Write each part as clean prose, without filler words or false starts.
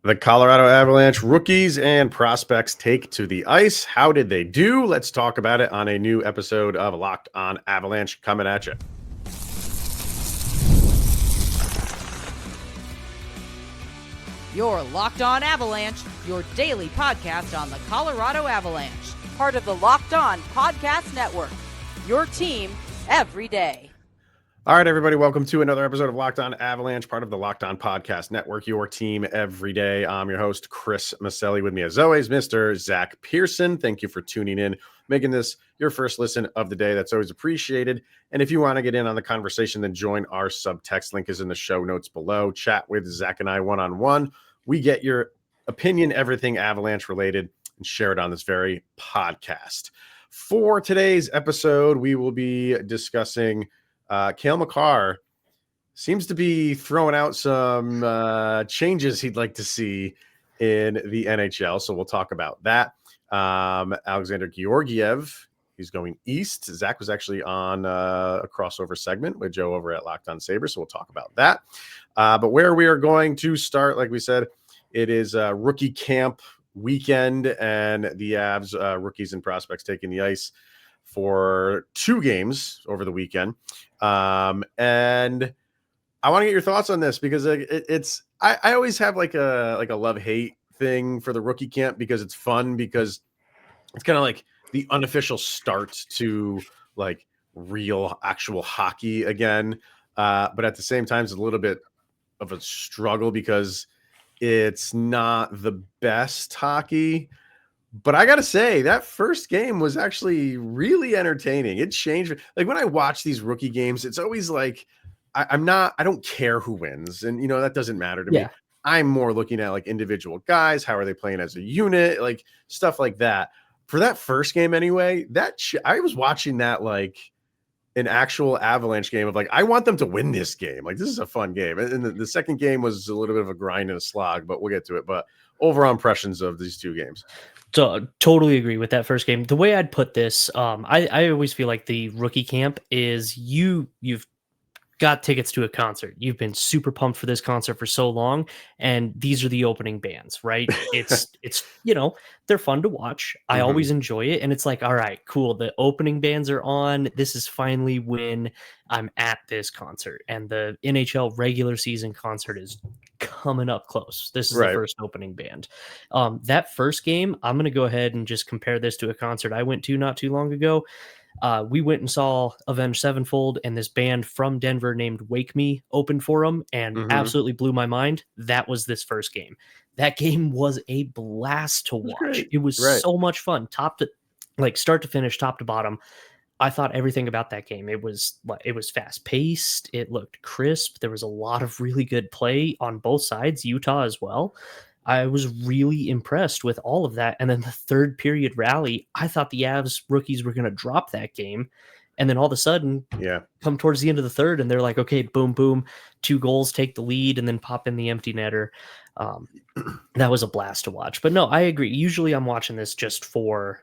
The Colorado Avalanche rookies and prospects take to the ice. How did they do? Let's talk about it on a new episode of Locked On Avalanche coming at you. You're Locked On Avalanche, your daily podcast on the Colorado Avalanche, part of the Locked On Podcast Network, your team every day. All right, everybody, welcome to another episode of Locked On Avalanche, part of the Locked On Podcast Network, your team every day. I'm your host, Chris Maselli. With me, as always, Mr. Zach Pearson. Thank you for tuning in, making this your first listen of the day. That's always appreciated. And if you want to get in on the conversation, then join our subtext. Link is in the show notes below. Chat with Zach and I one-on-one. We get your opinion, everything Avalanche related, and share it on this very podcast. For today's episode, we will be discussing Cale Makar seems to be throwing out some changes he'd like to see in the NHL. So we'll talk about that. Alexandar Georgiev, he's going east. Zach was actually on a crossover segment with Joe over at Locked On Sabres. So we'll talk about that. But where we are going to start, like we said, it is rookie camp weekend, and the Avs rookies and prospects taking the ice for 2 games over the weekend. And I want to get your thoughts on this because I always have like a love-hate thing for the rookie camp because it's fun, because it's kind of like the unofficial start to like real actual hockey again. But at the same time, it's a little bit of a struggle because it's not the best hockey. But I got to say, that first game was actually really entertaining. It changed. Like when I watch these rookie games, it's always like, I don't care who wins. And, that doesn't matter to me. I'm more looking at like individual guys. How are they playing as a unit? Like stuff like that. For that first game anyway, I was watching that like an actual Avalanche game of like, I want them to win this game. Like, this is a fun game. And the second game was a little bit of a grind and a slog, but we'll get to it. But overall impressions of these 2 games. So totally agree with that first game. The way I'd put this, I always feel like the rookie camp is you've got tickets to a concert. You've been super pumped for this concert for so long, and these are the opening bands, right? It's they're fun to watch. I always enjoy it, and it's like, all right, cool. The opening bands are on. This is finally when I'm at this concert, and the NHL regular season concert is coming up close. This is the first opening band. That first game, I'm going to go ahead and just compare this to a concert I went to not too long ago. We went and saw Avenged Sevenfold, and this band from Denver named Wake Me opened for them, and absolutely blew my mind. That was this first game. That game was a blast to watch. It was so much fun, start to finish, top to bottom. I thought everything about that game. It was fast paced. It looked crisp. There was a lot of really good play on both sides, Utah as well. I was really impressed with all of that. And then the third period rally, I thought the Avs rookies were going to drop that game. And then all of a sudden, come towards the end of the third, and they're like, okay, boom, boom, 2 goals, take the lead, and then pop in the empty netter. That was a blast to watch. But no, I agree. Usually I'm watching this just for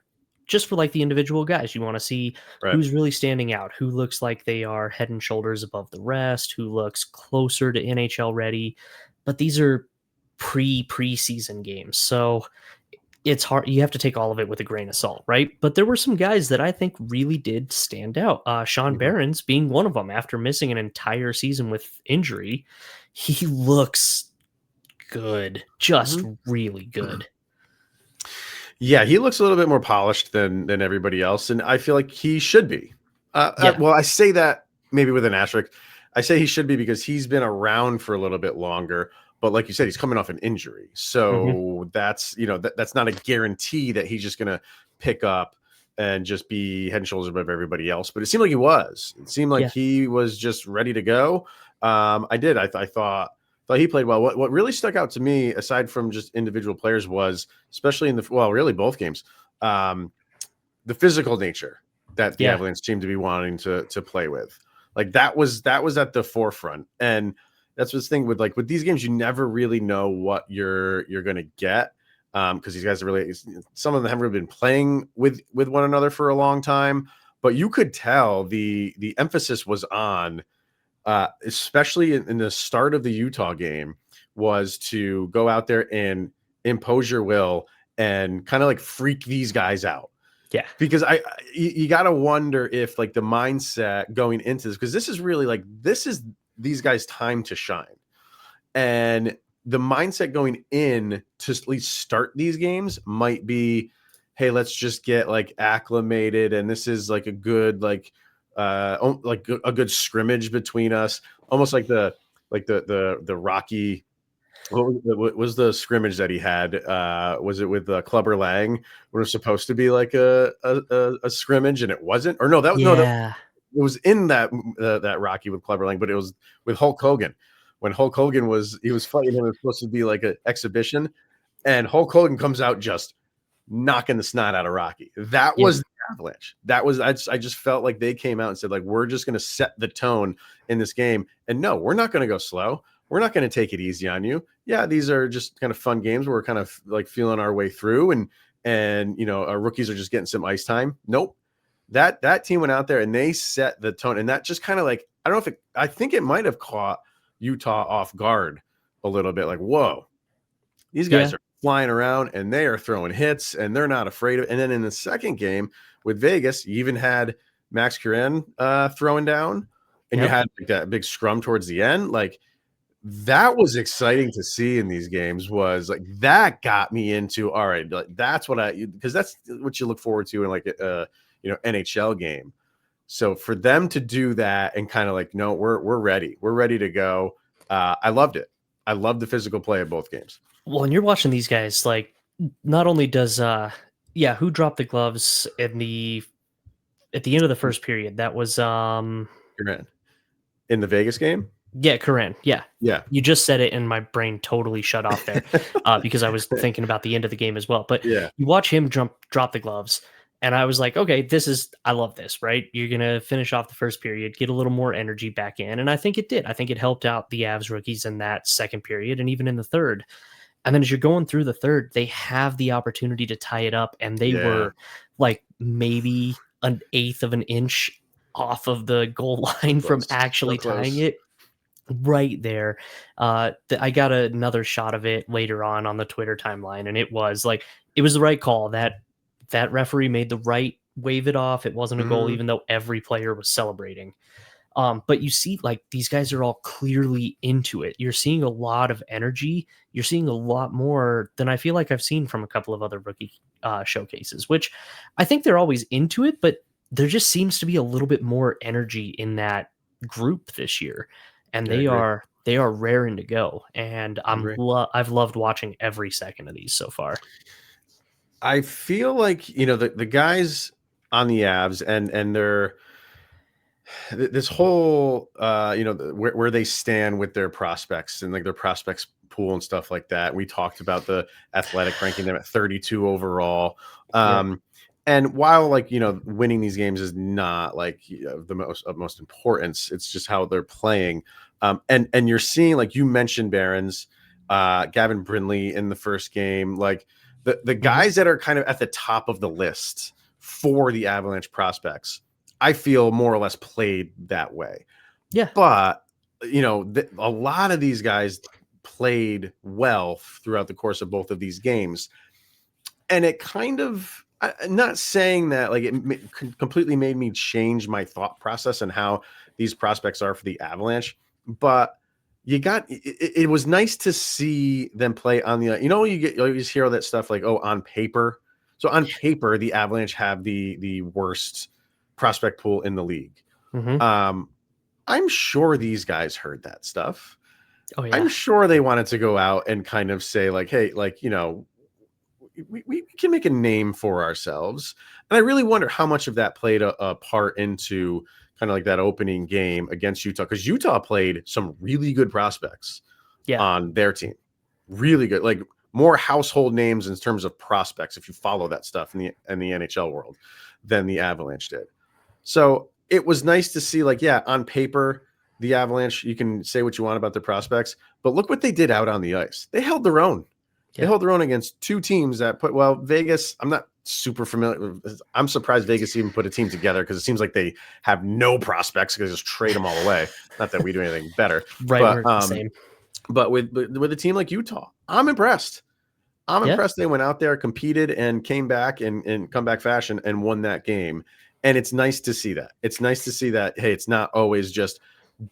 like the individual guys. You want to see who's really standing out, who looks like they are head and shoulders above the rest, who looks closer to NHL ready. But these are preseason games, so it's hard. You have to take all of it with a grain of salt, right? But there were some guys that I think really did stand out. Sean Behrens being one of them. After missing an entire season with injury, he looks good, just really good. Yeah, he looks a little bit more polished than everybody else, and I feel like he should be. Well, I say that maybe with an asterisk. I say he should be because he's been around for a little bit longer. But like you said, he's coming off an injury. So that's, that's not a guarantee that he's just going to pick up and just be head and shoulders above everybody else. But it seemed like he was. It seemed like he was just ready to go. I thought he played well. What really stuck out to me, aside from just individual players, was, especially really both games, the physical nature that the Avalanche seemed to be wanting to play with. Like that was at the forefront. And that's the thing with these games, you never really know what you're going to get, because these guys are really, some of them haven't really been playing with one another for a long time, but you could tell the emphasis was on especially in the start of the Utah game, was to go out there and impose your will and kind of like freak these guys out. Yeah. Because you got to wonder if like the mindset going into this, because this is really like, this is these guys' time to shine. And the mindset going in to at least start these games might be, hey, let's just get like acclimated. And this is like a good, like a good scrimmage between us. Almost like the Rocky. What was the scrimmage that he had? Was it with Clubber Lang? When it was supposed to be like a scrimmage, and it wasn't? Or no, it was in that Rocky with Clubber Lang, but it was with Hulk Hogan. When Hulk Hogan was fighting him, it was supposed to be like an exhibition, and Hulk Hogan comes out just knocking the snot out of Rocky. That was the Avalanche. That was I just felt like they came out and said like, we're just going to set the tone in this game, and no, we're not going to go slow. We're not going to take it easy on you. Yeah, these are just kind of fun games where we're kind of like feeling our way through, and you know, our rookies are just getting some ice time. Nope. That team went out there and they set the tone, and that just kind of like, I don't know if I think it might have caught Utah off guard a little bit. Like, whoa, these guys are flying around and they are throwing hits and they're not afraid of it. And then in the second game with Vegas, you even had Max Curran throwing down, and you had like that big scrum towards the end. Like, that was exciting to see in these games. Was like, that got me into, all right, like, that's what because that's what you look forward to in like a NHL game. So for them to do that and kind of like, no, we're ready to go. I loved it. I loved the physical play of both games. Well, and you're watching these guys, like, not only does who dropped the gloves at the end of the first period? That was Curran. In the Vegas game? Yeah, Curran. Yeah. You just said it and my brain totally shut off there because I was thinking about the end of the game as well. But you watch him drop the gloves, and I was like, okay, I love this, right? You're going to finish off the first period, get a little more energy back in. And I think it did. I think it helped out the Avs rookies in that second period and even in the third. And then as you're going through the third, they have the opportunity to tie it up, and they were like maybe an eighth of an inch off of the goal line from actually tying it. Right there. I got another shot of it later on the Twitter timeline, and it was the right call. That referee made the right wave it off. It wasn't a goal, even though every player was celebrating. But you see, like, these guys are all clearly into it. You're seeing a lot of energy. You're seeing a lot more than I feel like I've seen from a couple of other rookie showcases, which I think they're always into it, but there just seems to be a little bit more energy in that group this year. And they are raring to go, and I've loved watching every second of these so far. I feel like the guys on the Avs and they're this whole where they stand with their prospects and like their prospects pool and stuff like that. We talked about the Athletic ranking them at 32 overall. And while winning these games is not like the most importance, it's just how they're playing. And you're seeing, like you mentioned, Behrens, Gavin, Brindley in the first game, like the guys that are kind of at the top of the list for the Avalanche prospects, I feel more or less played that way. Yeah. But a lot of these guys played well throughout the course of both of these games, and it kind of. I'm not saying that like it completely made me change my thought process and how these prospects are for the Avalanche, but it was nice to see them play on the, you always hear all that stuff like, oh, on paper. So on paper, the Avalanche have the worst prospect pool in the league. I'm sure these guys heard that stuff. Oh yeah. I'm sure they wanted to go out and kind of say like, hey, like, we can make a name for ourselves. And I really wonder how much of that played a part into kind of like that opening game against Utah, because Utah played some really good prospects on their team. Really good, like more household names in terms of prospects, if you follow that stuff in the NHL world, than the Avalanche did. So it was nice to see, like, on paper, the Avalanche, you can say what you want about their prospects, but look what they did out on the ice. They held their own. They held their own against two teams that Vegas, I'm not super familiar. I'm surprised Vegas even put a team together because it seems like they have no prospects because just trade them all away. Not that we do anything better, Right, but we're the same. But with a team like Utah, I'm impressed. I'm impressed they went out there, competed, and came back in comeback fashion and won that game. And it's nice to see that. It's nice to see that, hey, it's not always just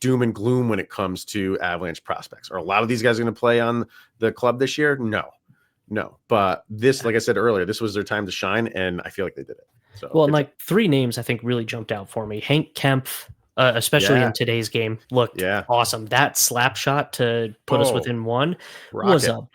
doom and gloom when it comes to Avalanche prospects. Are a lot of these guys going to play on the club this year? No. But this, like I said earlier, this was their time to shine, and I feel like they did it. So, well, and like 3 names I think really jumped out for me. Hank Kempf, especially in today's game, looked awesome. That slap shot to put us within 1 was a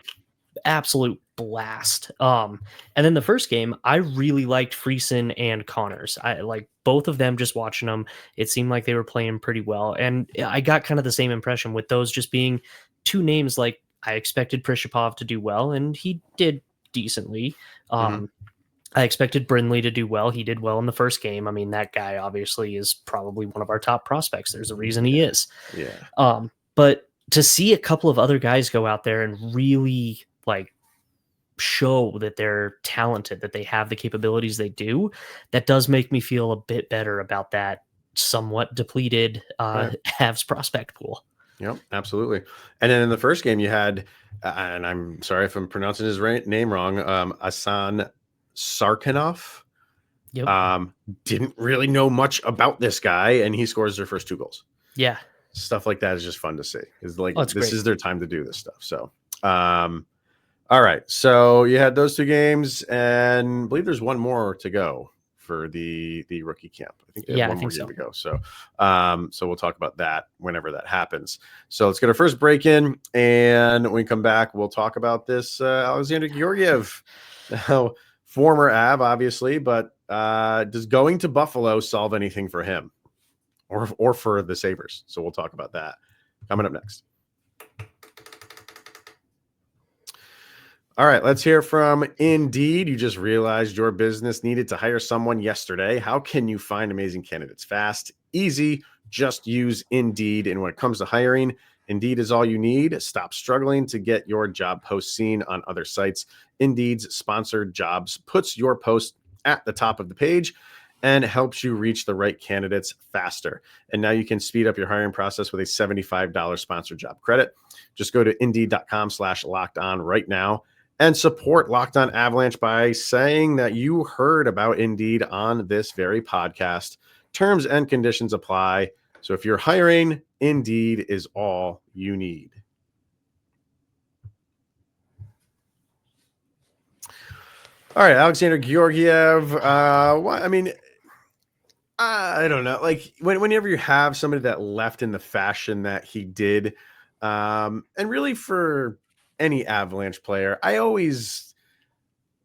absolute blast. And then the first game, I really liked Friesen and Connors. I like both of them. Just watching them, it seemed like they were playing pretty well, and I got kind of the same impression with those just being 2 names. Like I expected Prishapov to do well, and he did decently. I expected Brindley to do well. He did well in the first game. I mean, that guy obviously is probably one of our top prospects. There's a reason he is. Yeah. But to see a couple of other guys go out there and really like show that they're talented, that they have the capabilities they do, that does make me feel a bit better about that somewhat depleted Habs prospect pool. Yep, absolutely. And then in the first game you had, and I'm sorry if I'm pronouncing his name wrong, Asan Sarkanov. Yep. Didn't really know much about this guy, and he scores their first 2 goals. Yeah. Stuff like that is just fun to see. It's like this great. is their time to do this stuff. So all right. So you had those 2 games, and I believe there's one more to go for the rookie camp. I think they have one more game to go. So so we'll talk about that whenever that happens. So let's get our first break in, and when we come back, we'll talk about this Alexandar Georgiev. Now, former Av, obviously, but does going to Buffalo solve anything for him or for the Sabres? So we'll talk about that coming up next. All right, let's hear from Indeed. You just realized your business needed to hire someone yesterday. How can you find amazing candidates fast, easy? Just use Indeed. And when it comes to hiring, Indeed is all you need. Stop struggling to get your job post seen on other sites. Indeed's sponsored jobs puts your post at the top of the page and helps you reach the right candidates faster. And now you can speed up your hiring process with a $75 sponsored job credit. Just go to Indeed.com/lockedon right now and support Locked On Avalanche by saying that you heard about Indeed on this very podcast. Terms and conditions apply. So if you're hiring, Indeed is all you need. All right, Alexandar Georgiev. I mean, I don't know. Like whenever you have somebody that left in the fashion that he did, and really for any Avalanche player, I always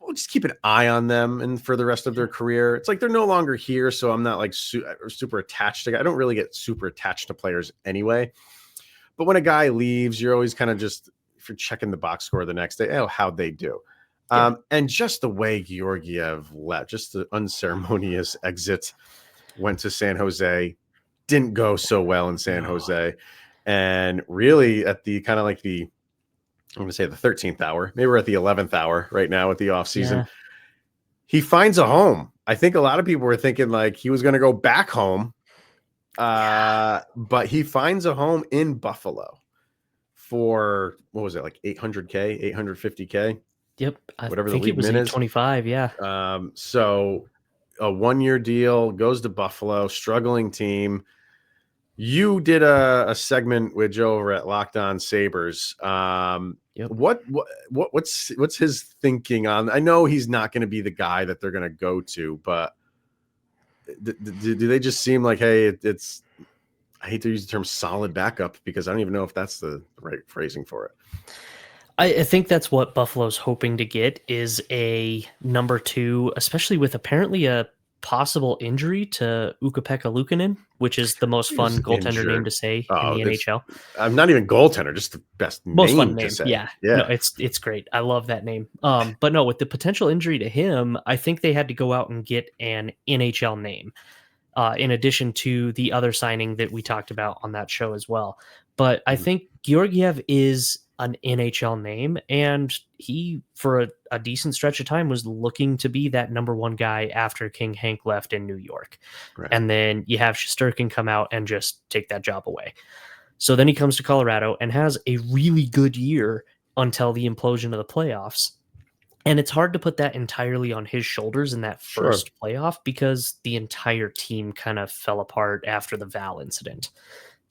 will just keep an eye on them and for the rest of their career. It's like they're no longer here, so I'm not like super attached to. I don't really get super attached to players anyway. But when a guy leaves, you're always kind of just, if you're checking the box score the next day, how'd they do? And just the way Georgiev left, just the unceremonious exit, went to San Jose, didn't go so well in San Jose, and really at the kind of like the, I'm going to say the 13th hour, maybe we're at the 11th hour right now with the offseason. He finds a home. I think a lot of people were thinking like he was going to go back home, but he finds a home in Buffalo for, what was it, like 800K, 850K? Yep. Whatever I think the league it was min is. 25, yeah. So a 1-year deal, goes to Buffalo, struggling team. You did a segment with Joe over at Locked On Sabres. What's his thinking on? I know he's not going to be the guy that they're going to go to, but do they just seem like, hey, it's I hate to use the term solid backup because I don't even know if that's the right phrasing for it. I think that's what Buffalo's hoping to get is a number 2, especially with apparently a possible injury to Ukko-Pekka Luukkonen, which is the most fun goaltender name to say in the NHL. I'm not even goaltender, just the best most name fun to name. say. Yeah. No, it's great. I love that name. But no, with the potential injury to him, I think they had to go out and get an NHL name. In addition to the other signing that we talked about on that show as well. But I think Georgiev is an NHL name, and he, for a decent stretch of time, was looking to be that number one guy after King Hank left in New York. Right. And then you have Shesterkin come out and just take that job away. So then he comes to Colorado and has a really good year until the implosion of the playoffs. And it's hard to put that entirely on his shoulders in that first playoff because the entire team kind of fell apart after the Val incident.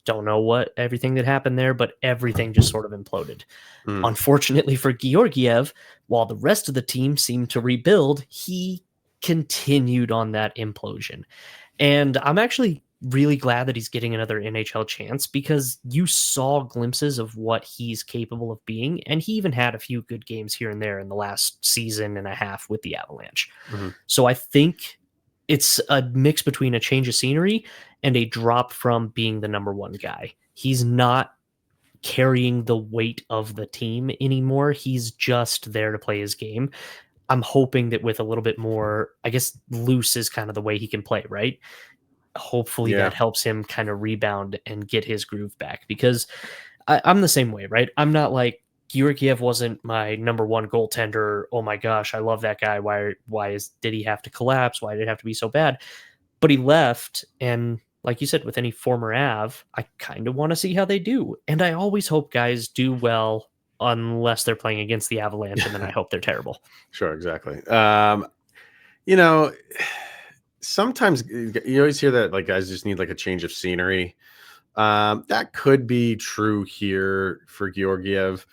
Don't know what everything that happened there, but everything just sort of imploded. Unfortunately for Georgiev, while the rest of the team seemed to rebuild, he continued on that implosion. And I'm actually really glad that he's getting another NHL chance because you saw glimpses of what he's capable of being. And he even had a few good games here and there in the last season and a half with the Avalanche. So I think it's a mix between a change of scenery and a drop from being the number one guy. He's not carrying the weight of the team anymore. He's just there to play his game. I'm hoping that with a little bit more, I guess, loose is kind of the way he can play, right? Hopefully that helps him kind of rebound and get his groove back because I'm the same way, right? I'm not like Georgiev wasn't my number one goaltender. Oh my gosh, I love that guy. Did he have to collapse? Why did it have to be so bad? But he left, and like you said, with any former Av, I kind of want to see how they do. And I always hope guys do well unless they're playing against the Avalanche, and then I hope they're terrible. Sure, exactly. Sometimes you always hear that like guys just need like a change of scenery. That could be true here for Georgiev.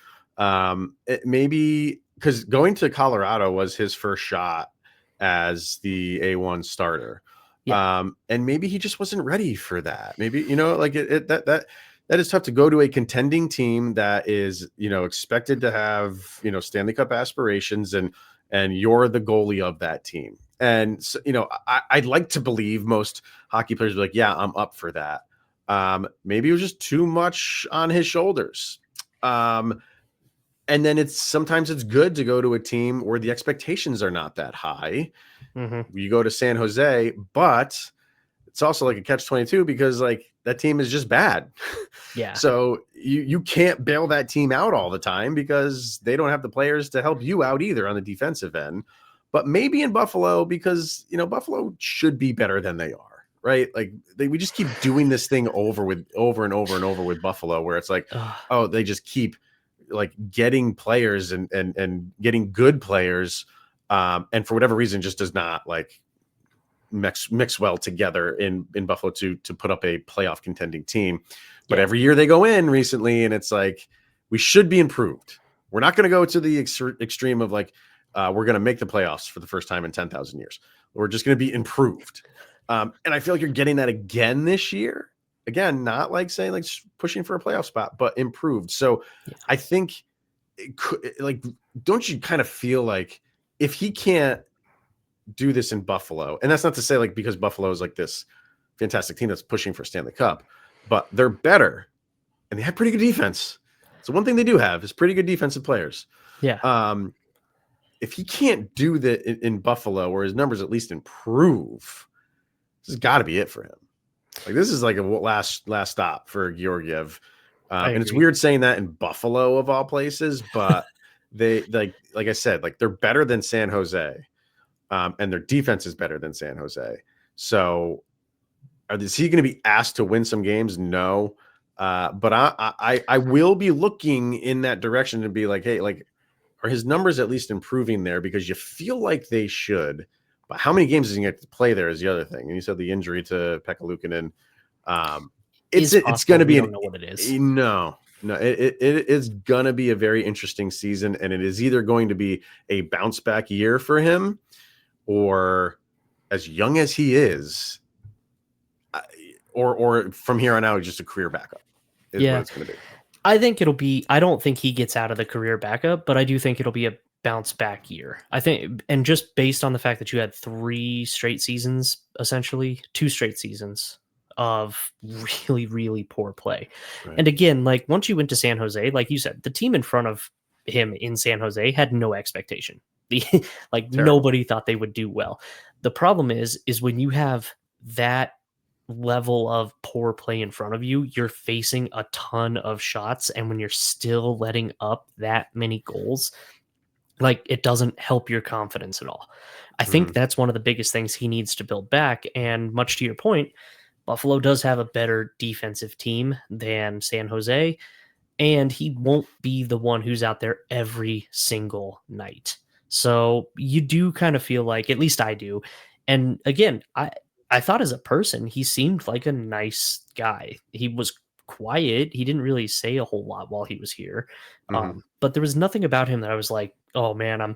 Maybe because going to Colorado was his first shot as the A1 starter. And maybe he just wasn't ready for that. Maybe, that is tough to go to a contending team that is, expected to have, Stanley Cup aspirations and you're the goalie of that team. And so, I'd like to believe most hockey players are like, yeah, I'm up for that. Maybe it was just too much on his shoulders. And then sometimes it's good to go to a team where the expectations are not that high. You go to San Jose, but it's also like a catch-22 because like that team is just bad. Yeah. So you can't bail that team out all the time because they don't have the players to help you out either on the defensive end. But maybe in Buffalo, because Buffalo should be better than they are, right? Like we just keep doing this thing over and over with Buffalo, where it's like, they just keep like getting players and getting good players, and for whatever reason, just does not like mix well together in Buffalo to put up a playoff contending team. But every year they go in recently, and it's like we should be improved. We're not going to go to the extreme of like. We're going to make the playoffs for the first time in 10,000 years. We're just going to be improved. And I feel like you're getting that again this year. Again, not like saying like pushing for a playoff spot, but improved. So I think it could, like, don't you kind of feel like if he can't do this in Buffalo, and that's not to say like because Buffalo is like this fantastic team that's pushing for Stanley Cup, but they're better and they have pretty good defense. So one thing they do have is pretty good defensive players. Yeah. If he can't do that in Buffalo, where his numbers at least improve, this has got to be it for him. Like this is like a last stop for Georgiev, and it's weird saying that in Buffalo of all places, but they like I said, like they're better than San Jose, and their defense is better than San Jose. So, is he going to be asked to win some games? No, but I will be looking in that direction to be like, hey, like. Are his numbers at least improving there? Because you feel like they should, but how many games does he get to play there is the other thing. And you said the injury to Pekka Luukkonen. It's going to be. I don't know what it is. No, it is going to be a very interesting season, and it is either going to be a bounce back year for him, or as young as he is, or from here on out, just a career backup. Is what it's going to be. I think it'll be, I don't think he gets out of the career backup, but I do think it'll be a bounce back year. I think, and just based on the fact that you had 3 straight seasons, essentially 2 straight seasons of really, really poor play. Right. And again, like once you went to San Jose, like you said, the team in front of him in San Jose had no expectation. Nobody thought they would do well. The problem is when you have that level of poor play in front of you, you're facing a ton of shots. And when you're still letting up that many goals, like, it doesn't help your confidence at all. I think that's one of the biggest things he needs to build back. And much to your point, Buffalo does have a better defensive team than San Jose, and he won't be the one who's out there every single night. So you do kind of feel like, at least I do. And again, I thought as a person, he seemed like a nice guy. He was quiet. He didn't really say a whole lot while he was here. But there was nothing about him that I was like, oh man,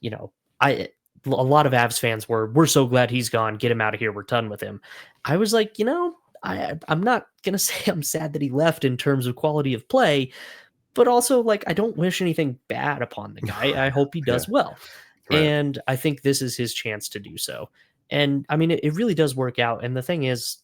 you know, a lot of Avs fans we're so glad he's gone. Get him out of here. We're done with him. I was like, I'm not going to say I'm sad that he left in terms of quality of play, but also, like, I don't wish anything bad upon the guy. I hope he does well. Right. And I think this is his chance to do so. And I mean, it really does work out. And the thing is,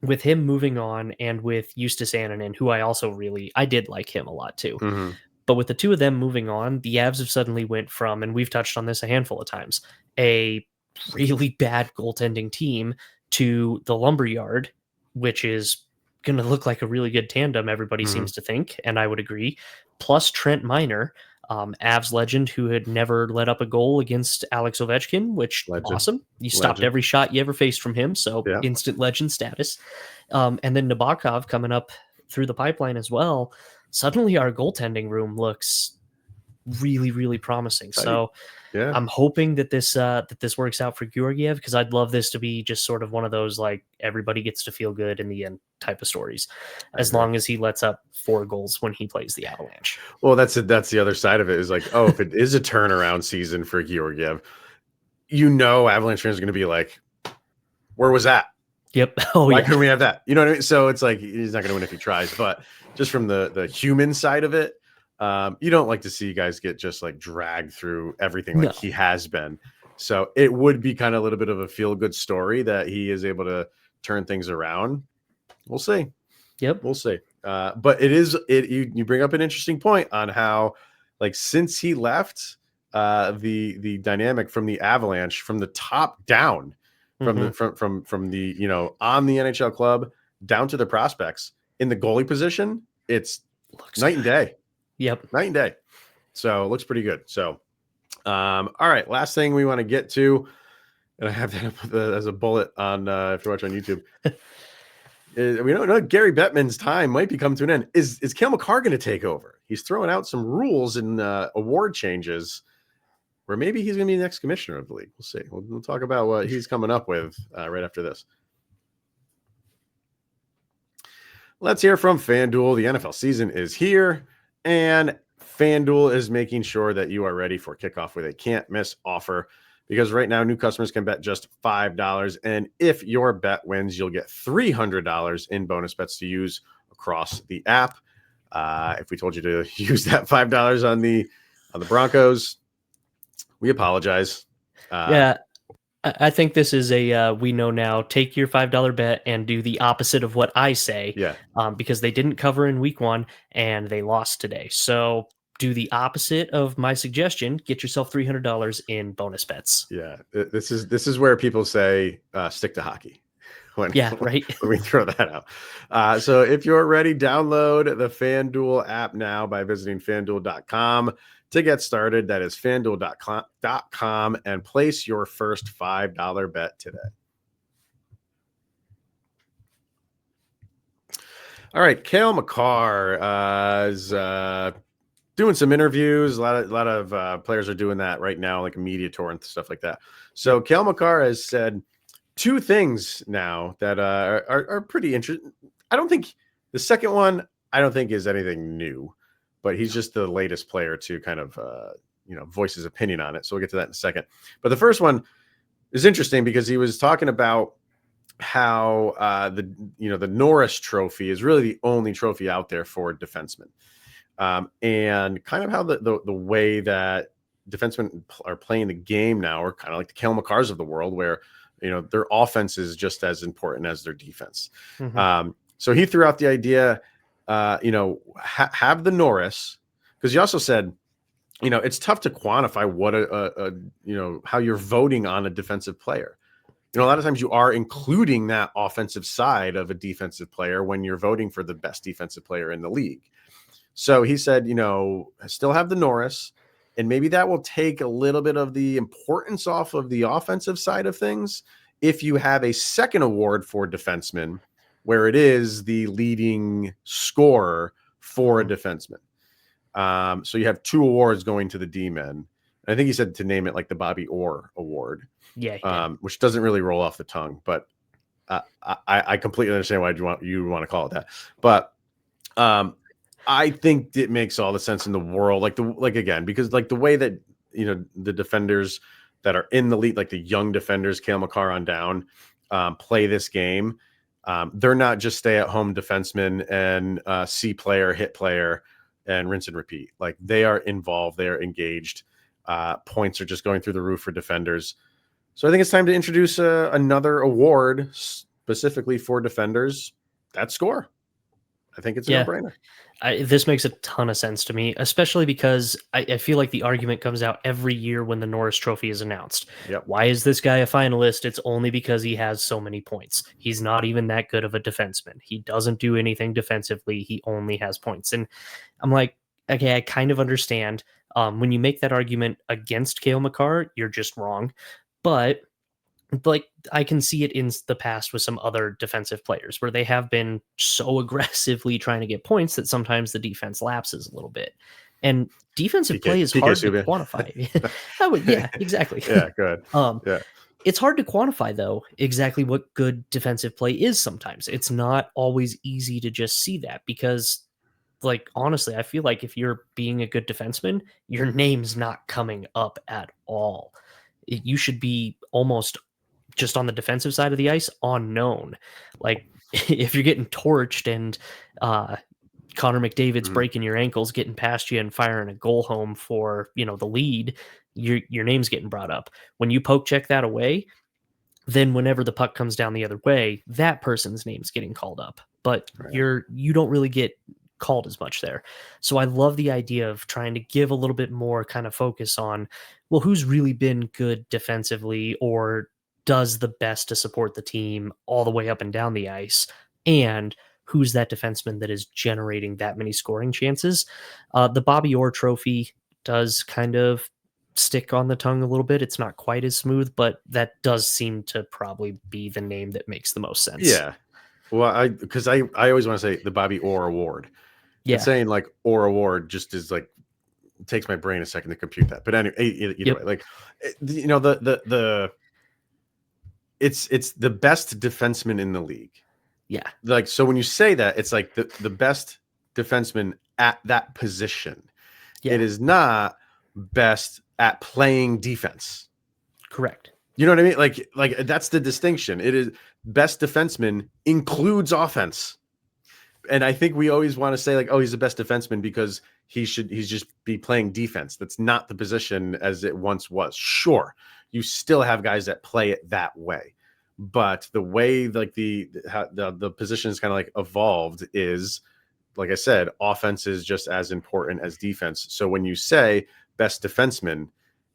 with him moving on and with Eustace Ananen, who I did like him a lot too. But with the two of them moving on, the Avs have suddenly went from, and we've touched on this a handful of times, a really bad goaltending team to the Lumberyard, which is going to look like a really good tandem, everybody seems to think, and I would agree. Plus Trent Miner, Avs legend, who had never let up a goal against Alex Ovechkin, which awesome. You stopped every shot you ever faced from him, so instant legend status. And then Nabokov coming up through the pipeline as well. Suddenly our goaltending room looks really, really promising. So I'm hoping that this works out for Georgiev, because I'd love this to be just sort of one of those, like, everybody gets to feel good in the end type of stories, as long as he lets up 4 goals when he plays the Avalanche. Well, that's the other side of it, is like, if it is a turnaround season for Georgiev, Avalanche fans are going to be like, where was that? Yep. Why couldn't we have that? You know what I mean? So it's like, he's not going to win if he tries, but just from the human side of it, you don't like to see guys get just like dragged through everything like he has been. So it would be kind of a little bit of a feel good story that he is able to turn things around. We'll see. Yep. We'll see. But you bring up an interesting point on how, like, since he left, the dynamic from the Avalanche, from the top down, from the on the NHL club down to the prospects in the goalie position, it's night and day. Yep. Night and day. So it looks pretty good. So, all right. Last thing we want to get to, and I have that up as a bullet on, if you're watching on YouTube, we don't know, Gary Bettman's time might be coming to an end. Is Cale Makar going to take over? He's throwing out some rules and award changes where maybe he's going to be the next commissioner of the league. We'll see. We'll talk about what he's coming up with right after this. Let's hear from FanDuel. The NFL season is here, and FanDuel is making sure that you are ready for kickoff with a can't-miss offer, because right now new customers can bet just $5, and if your bet wins, you'll get $300 in bonus bets to use across the app. If we told you to use that $5 on the Broncos, we apologize. Yeah, I think this is we know now, take your $5 bet and do the opposite of what I say. Yeah. Because they didn't cover in week 1 and they lost today. So do the opposite of my suggestion. Get yourself $300 in bonus bets. Yeah. This is where people say stick to hockey. When we throw that out. So if you're ready, download the FanDuel app now by visiting FanDuel.com. To get started, that is FanDuel.com, and place your first $5 bet today. All right, Cale Makar is doing some interviews. A lot of players are doing that right now, like a media tour and stuff like that. So Cale Makar has said 2 things now that are pretty interesting. I don't think the second one, is anything new, but he's just the latest player to kind of, voice his opinion on it. So we'll get to that in a second. But the first one is interesting because he was talking about how the Norris Trophy is really the only trophy out there for defensemen, and kind of how the way that defensemen are playing the game now are kind of like the Cale Makars of the world, where their offense is just as important as their defense. So he threw out the idea, have the Norris, because he also said, it's tough to quantify what how you're voting on a defensive player. a lot of times you are including that offensive side of a defensive player when you're voting for the best defensive player in the league. So he said, I still have the Norris, and maybe that will take a little bit of the importance off of the offensive side of things if you have a second award for defenseman where it is the leading scorer for a defenseman. So you have 2 awards going to the D-men. I think he said to name it like the Bobby Orr Award. Yeah. Which doesn't really roll off the tongue, but I completely understand why you want to call it that. But I think it makes all the sense in the world, because the way that the defenders that are in the league, like the young defenders, Cale Makar on down, play this game. They're not just stay-at-home defensemen and C player, hit player, and rinse and repeat. Like they are involved, they are engaged. Points are just going through the roof for defenders. So I think it's time to introduce another award specifically for defenders that score. I think it's a no-brainer. This makes a ton of sense to me, especially because I feel like the argument comes out every year when the Norris Trophy is announced. Yep. Why is this guy a finalist? It's only because he has so many points. He's not even that good of a defenseman. He doesn't do anything defensively. He only has points. And I'm like, okay, I kind of understand. When you make that argument against Cale Makar, you're just wrong. But like I can see it in the past with some other defensive players where they have been so aggressively trying to get points that sometimes the defense lapses a little bit. And defensive play is hard to quantify. Yeah, exactly. Yeah, good. It's hard to quantify though exactly what good defensive play is sometimes. It's not always easy to just see that because like honestly, I feel like if you're being a good defenseman, your name's not coming up at all. You should be almost just on the defensive side of the ice unknown. Like if you're getting torched and Connor McDavid's breaking your ankles, getting past you and firing a goal home for, the lead, your name's getting brought up. When you poke check that away, then whenever the puck comes down the other way, that person's name's getting called up. But you don't really get called as much there. So I love the idea of trying to give a little bit more kind of focus on, well, who's really been good defensively or does the best to support the team all the way up and down the ice, and who's that defenseman that is generating that many scoring chances. The Bobby Orr Trophy does kind of stick on the tongue a little bit. It's not quite as smooth, but that does seem to probably be the name that makes the most sense. Yeah. Well, because I always want to say the Bobby Orr Award. Yeah. And saying like Orr Award just is like, it takes my brain a second to compute that. But anyway, either way, like, it's the best defenseman in the league. Yeah. Like, so when you say that, it's like the best defenseman at that position. Yeah. It is not best at playing defense. Correct. You know what I mean? Like that's the distinction. It is best defenseman includes offense. And I think we always want to say like, oh, he's the best defenseman because he's just be playing defense. That's not the position as it once was. Sure, you still have guys that play it that way, but the way like the position is kind of like evolved is, like I said, offense is just as important as defense. So when you say best defenseman,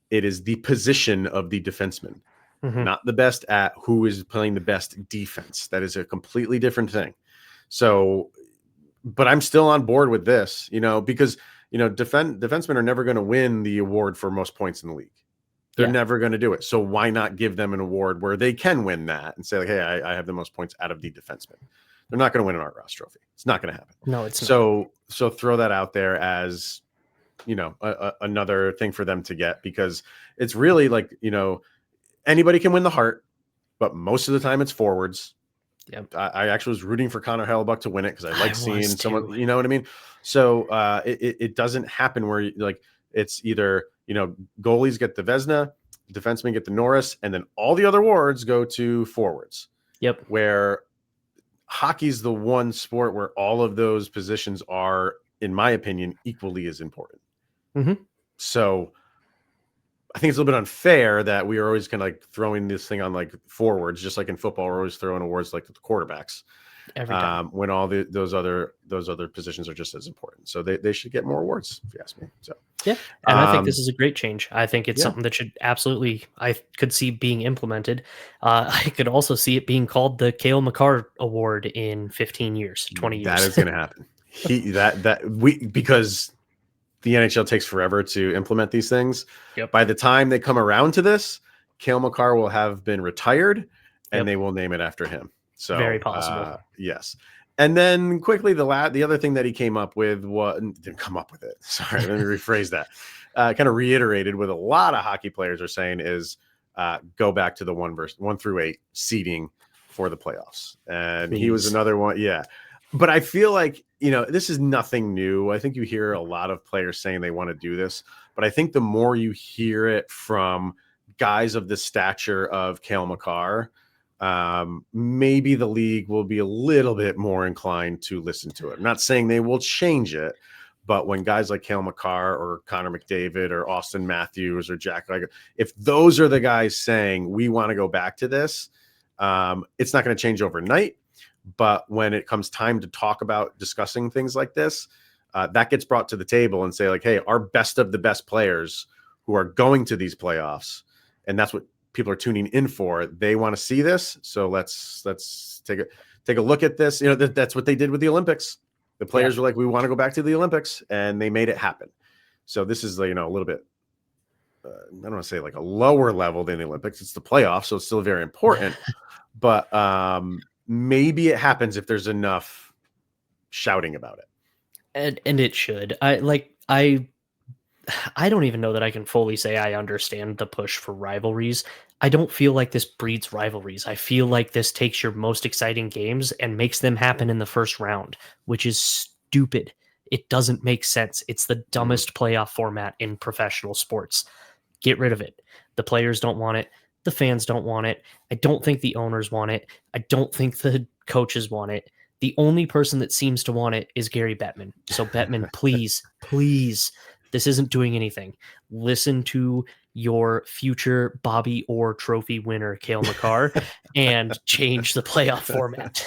it is the position of the defenseman, not the best at who is playing the best defense. That is a completely different thing. So, but I'm still on board with this, because, defensemen are never going to win the award for most points in the league. They're never going to do it. So why not give them an award where they can win that and say like, hey, I have the most points out of the defenseman. They're not going to win an Art Ross trophy. It's not going to happen. No, it's not. So throw that out there as, another thing for them to get, because it's really like, anybody can win the Hart, but most of the time it's forwards. Yep. I actually was rooting for Connor Hellebuck to win it because I like seeing someone, you know what I mean? So it doesn't happen where like it's either, goalies get the Vezina, defensemen get the Norris, and then all the other awards go to forwards. Yep. Where hockey's the one sport where all of those positions are, in my opinion, equally as important. So I think it's a little bit unfair that we are always kind of like throwing this thing on like forwards, just like in football, we're always throwing awards like the quarterbacks. Every time. When all those other positions are just as important. So they should get more awards, if you ask me. So yeah, and I think this is a great change. I think it's yeah. something that should absolutely, I could see being implemented. I could also see it being called the Cale Makar Award in 15 years, 20 years. That is going to happen. Because the NHL takes forever to implement these things. Yep. By the time they come around to this, Cale Makar will have been retired, and Yep. they will name it after him. So Very possible. Yes. And then quickly, the other thing that he came up with didn't come up with it. Sorry, let me rephrase that. Kind of reiterated with a lot of hockey players are saying is go back to the 1 through 8 seeding for the playoffs. And He was another one. Yeah. But I feel like, this is nothing new. I think you hear a lot of players saying they want to do this, but I think the more you hear it from guys of the stature of Cale Makar, maybe the league will be a little bit more inclined to listen to it. I'm not saying they will change it, but when guys like Cale Makar or Connor McDavid or Austin Matthews or Jack, if those are the guys saying we want to go back to this, it's not going to change overnight. But when it comes time to talk about discussing things like this, that gets brought to the table and say like, hey, our best of the best players who are going to these playoffs, and that's what people are tuning in for. They want to see this, so let's take a look at this. That's what they did with the Olympics. The players were like, we want to go back to the Olympics, and they made it happen. So this is a little bit, I don't want to say like a lower level than the Olympics. It's the playoffs, so it's still very important. But maybe it happens if there's enough shouting about it. And it should. I don't even know that I can fully say I understand the push for rivalries. I don't feel like this breeds rivalries. I feel like this takes your most exciting games and makes them happen in the first round, which is stupid. It doesn't make sense. It's the dumbest playoff format in professional sports. Get rid of it. The players don't want it. The fans don't want it. I don't think the owners want it. I don't think the coaches want it. The only person that seems to want it is Gary Bettman. So Bettman, please, this isn't doing anything. Listen to your future Bobby Orr Trophy winner, Cale Makar, and change the playoff format.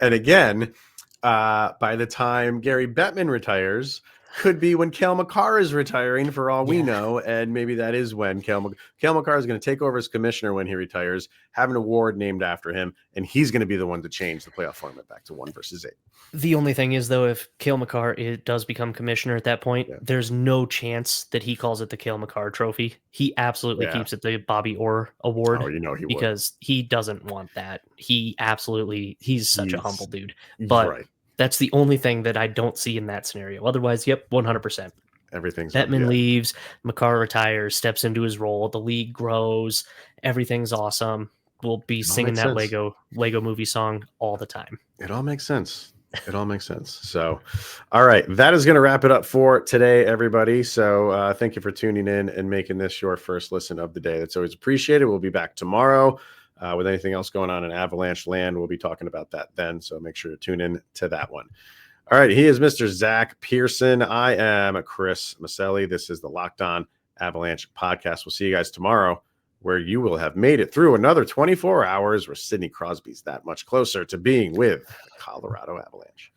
And again, by the time Gary Bettman retires, could be when Cale Makar is retiring, for all we know, and maybe that is when Cale Makar is going to take over as commissioner when he retires, have an award named after him, and he's going to be the one to change the playoff format back to 1 versus 8. The only thing is, though, if Cale Makar does become commissioner at that point, there's no chance that he calls it the Cale Makar Trophy. He absolutely keeps it the Bobby Orr Award. Oh, he because he doesn't want that. He's such a humble dude. But that's the only thing that I don't see in that scenario. Otherwise, 100%. Everything's Bettman leaves, Makar retires, steps into his role. The league grows. Everything's awesome. We'll be singing that Lego movie song all the time. It all makes sense. So, all right, that is going to wrap it up for today, everybody. So thank you for tuning in and making this your first listen of the day. That's always appreciated. We'll be back tomorrow with anything else going on in Avalanche land. We'll be talking about that then. So make sure to tune in to that one. All right. He is Mr. Zach Pearson. I am Chris Maselli. This is the Locked On Avalanche podcast. We'll see you guys tomorrow, where you will have made it through another 24 hours where Sidney Crosby's that much closer to being with the Colorado Avalanche.